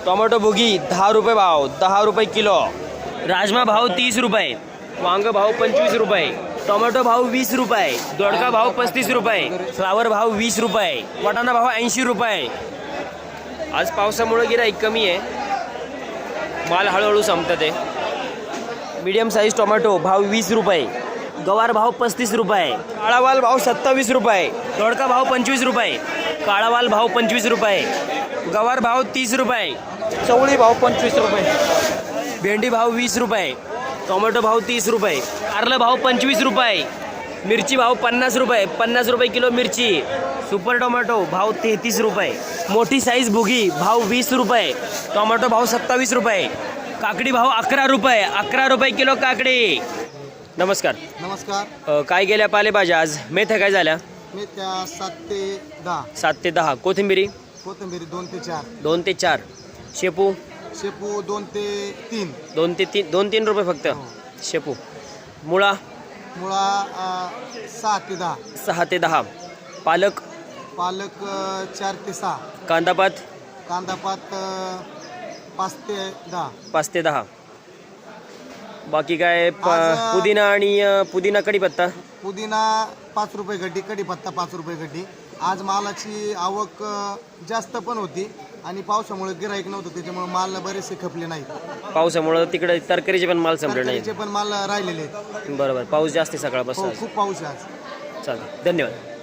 Tomato भुगी 10 रुपये भाव, 10 रुपये किलो. राजमा भाव 30 रुपये, वांग भाव 25 रुपये, टोमॅटो भाव 20 रुपये, दोडका भाव 35 रुपये, फ्लावर भाव 20 रुपये, वाटाणा भाव 80 रुपये. आज पावसामुळे गिराईक कमी आहे, माल हळूहळू संपतात आहे. मीडियम साईज टोमॅटो भाव 20 रुपये, गवार भाव 35 रुपये, काळावाल भाव 27 रुपये, दोडका भाव 25 रुपये, काळावाल भाव 25 रुपये, गवार भाव 30 रुपये, चवळी भाव 25 रुपये, भेंडी भाव 20 रुपये, टोमॅटो भाव 30 रुपये, कारलं भाव 25 रुपये, मिरची भाव 50 रुपये, 50 रुपये किलो मिरची, सुपर टोमॅटो भाव 33 रुपये, मोठी साईज भुगी भाव 20 रुपये, टोमॅटो भाव 27 रुपये, काकडी भाव 11 रुपये, 11 रुपये किलो काकडी. नमस्कार. नमस्कार. काय गेल्या पालेभाज्या आज? मेथ्या काय झाल्या? मेथ्या 7 ते 10. 7 ते 10. कोथिंबिरी? कोथिंबीर 2 ते 4. 2 ते 4. शेपू? शेपू 2 ते 3. 2-3 रुपये फक्त. शेपू. मुळा? मुळा 6 ते 10. 6 ते 10. पालक? पालक 4 ते 6. कांदापात? कांदापात 5 ते 10. 5 ते 10. बाकी काय पुदिना आणि पुदिना कढीपत्ता? पुदिना 5 रुपये गड्डी, कढीपत्ता 5 रुपये गड्डी. आज मालाची आवक जास्त पण होती आणि पावसामुळे गिराईक नव्हतं, त्याच्यामुळे माल बरेचसे खपले नाही. पावसामुळे तिकडे तरकारीचे पण माल संपले नाही. तरकारीचे पण माल राहिलेले आहेत. बरोबर. पाऊस जास्त सकाळपासून. खूप पाऊस आहे आज. चालेल, धन्यवाद.